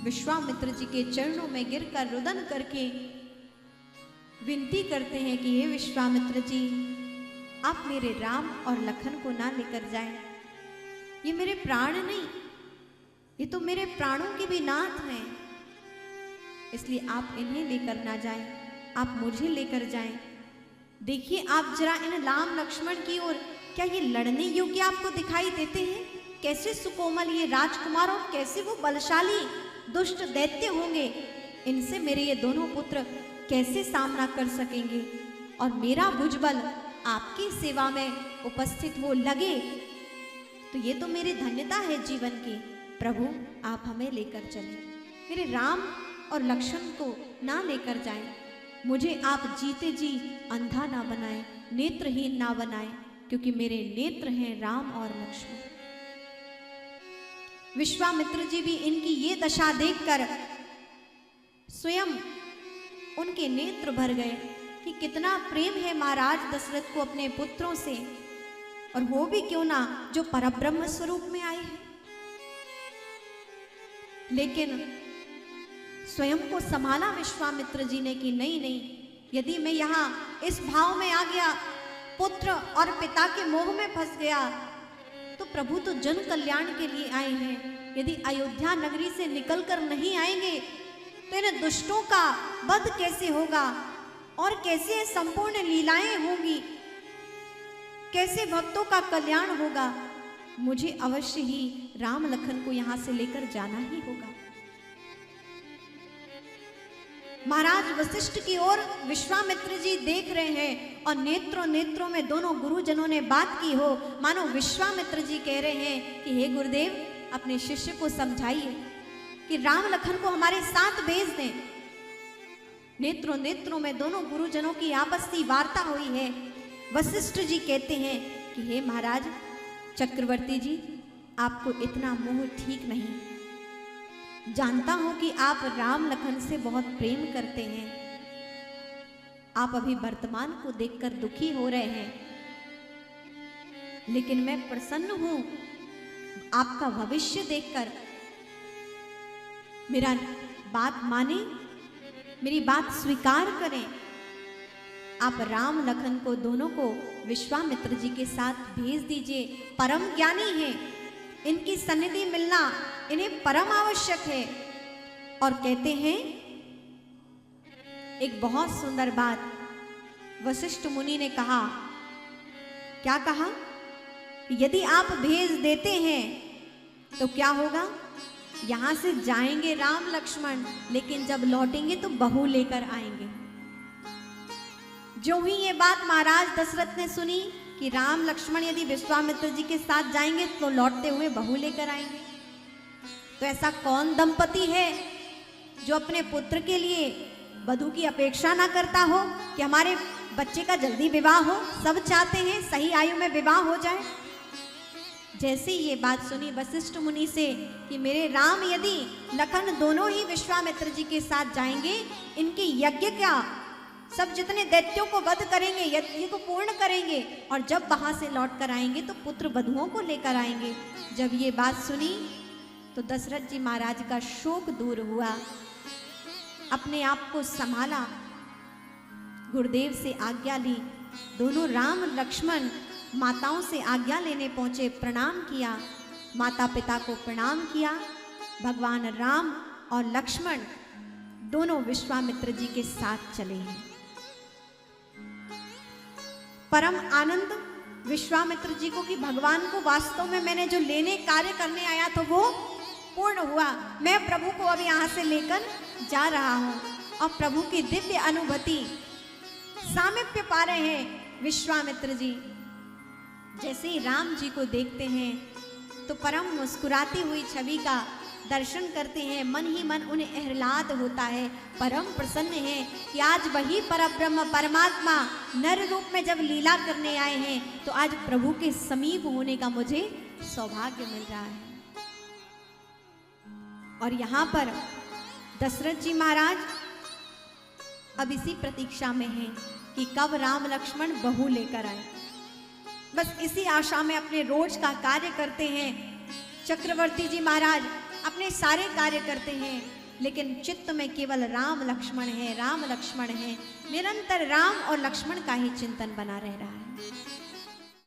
विश्वामित्र जी के चरणों में गिरकर रुदन करके विनती करते हैं कि हे विश्वामित्र जी, आप मेरे राम और लखन को ना लेकर जाएं। ये मेरे प्राण नहीं, ये तो मेरे प्राणों के भी नाथ हैं, इसलिए आप इन्हें लेकर ना जाएं, आप मुझे लेकर जाएं। देखिए आप जरा इन राम लक्ष्मण की ओर, क्या ये लड़ने योग्य आपको दिखाई देते हैं? कैसे सुकोमल ये राजकुमार और कैसे वो बलशाली दुष्ट दैत्य होंगे। इनसे मेरे ये दोनों पुत्र कैसे सामना कर सकेंगे? और मेरा भुजबल आपकी सेवा में उपस्थित हो लगे तो ये तो मेरी धन्यता है जीवन की। प्रभु आप हमें लेकर चलें, मेरे राम और लक्ष्मण को ना लेकर जाएं। मुझे आप जीते जी अंधा ना बनाएं, नेत्रहीन ना बनाएं, क्योंकि मेरे नेत्र हैं राम और लक्ष्मण। विश्वामित्र जी भी इनकी ये दशा देखकर स्वयं उनके नेत्र भर गए कि कितना प्रेम है महाराज दशरथ को अपने पुत्रों से, और वो भी क्यों ना जो परब्रह्म स्वरूप में आए हैं। लेकिन स्वयं को संभाला विश्वामित्र जी ने कि नहीं नहीं, यदि मैं यहाँ इस भाव में आ गया, पुत्र और पिता के मोह में फंस गया, तो प्रभु तो जन कल्याण के लिए आए हैं। यदि अयोध्या नगरी से निकलकर नहीं आएंगे तो इन दुष्टों का वध कैसे होगा, और कैसे संपूर्ण लीलाएं होंगी, कैसे भक्तों का कल्याण होगा। मुझे अवश्य ही राम लखन को यहां से लेकर जाना ही होगा। महाराज वशिष्ठ की ओर विश्वामित्र जी देख रहे हैं और नेत्रों नेत्रों में दोनों गुरुजनों ने बात की हो, मानो विश्वामित्र जी कह रहे हैं कि हे गुरुदेव, अपने शिष्य को समझाइए कि राम लखन को हमारे साथ भेज दें। नेत्रों नेत्रों में दोनों गुरुजनों की आपस की वार्ता हुई है। वशिष्ठ जी कहते हैं कि हे महाराज चक्रवर्ती जी, आपको इतना मोह ठीक नहीं। जानता हूं कि आप राम लखन से बहुत प्रेम करते हैं। आप अभी वर्तमान को देखकर दुखी हो रहे हैं, लेकिन मैं प्रसन्न हूं आपका भविष्य देखकर। मेरा बात माने, मेरी बात स्वीकार करें। आप राम लखन को दोनों को विश्वामित्र जी के साथ भेज दीजिए। परम ज्ञानी हैं, इनकी सन्निधि मिलना इन्हें परम आवश्यक है। और कहते हैं एक बहुत सुंदर बात वशिष्ठ मुनि ने कहा। क्या कहा? यदि आप भेज देते हैं तो क्या होगा? यहां से जाएंगे राम लक्ष्मण, लेकिन जब लौटेंगे तो बहू लेकर आएंगे। जो ही ये बात महाराज दशरथ ने सुनी कि राम लक्ष्मण यदि विश्वामित्र जी के साथ जाएंगे तो लौटते हुए बहू लेकर आएंगे, तो ऐसा कौन दंपति है जो अपने पुत्र के लिए वधू की अपेक्षा ना करता हो कि हमारे बच्चे का जल्दी विवाह हो। सब चाहते हैं सही आयु में विवाह हो जाए। जैसे ये बात सुनी वशिष्ठ मुनि से कि मेरे राम यदि लखन दोनों ही विश्वामित्र जी के साथ जाएंगे, इनके यज्ञ का सब जितने दैत्यों को वध करेंगे, यज्ञ को पूर्ण करेंगे, और जब वहां से लौट कर आएंगे तो पुत्र वधुओं को लेकर आएंगे। जब ये बात सुनी तो दशरथ जी महाराज का शोक दूर हुआ, अपने आप को संभाला, गुरुदेव से आज्ञा ली। दोनों राम लक्ष्मण माताओं से आज्ञा लेने पहुंचे, प्रणाम किया, माता पिता को प्रणाम किया। भगवान राम और लक्ष्मण दोनों विश्वामित्र जी के साथ चले हैं। परम आनंद विश्वामित्र जी को कि भगवान को वास्तव में मैंने जो लेने कार्य करने आया था वो पूर्ण हुआ। मैं प्रभु को अब यहाँ से लेकर जा रहा हूँ, और प्रभु की दिव्य अनुभूति सामीप्य पा रहे हैं विश्वामित्र जी। जैसे ही राम जी को देखते हैं तो परम मुस्कुराती हुई छवि का दर्शन करते हैं, मन ही मन उन्हें आह्लाद होता है, परम प्रसन्न है कि आज वही परब्रह्म परमात्मा नर रूप में जब लीला करने आए हैं तो आज प्रभु के समीप होने का मुझे सौभाग्य मिल रहा है। और यहाँ पर दशरथ जी महाराज अब इसी प्रतीक्षा में हैं कि कब राम लक्ष्मण बहू लेकर आए। बस इसी आशा में अपने रोज का कार्य करते हैं। चक्रवर्ती जी महाराज अपने सारे कार्य करते हैं, लेकिन चित्त में केवल राम लक्ष्मण है, राम लक्ष्मण है। निरंतर राम और लक्ष्मण का ही चिंतन बना रह रहा है।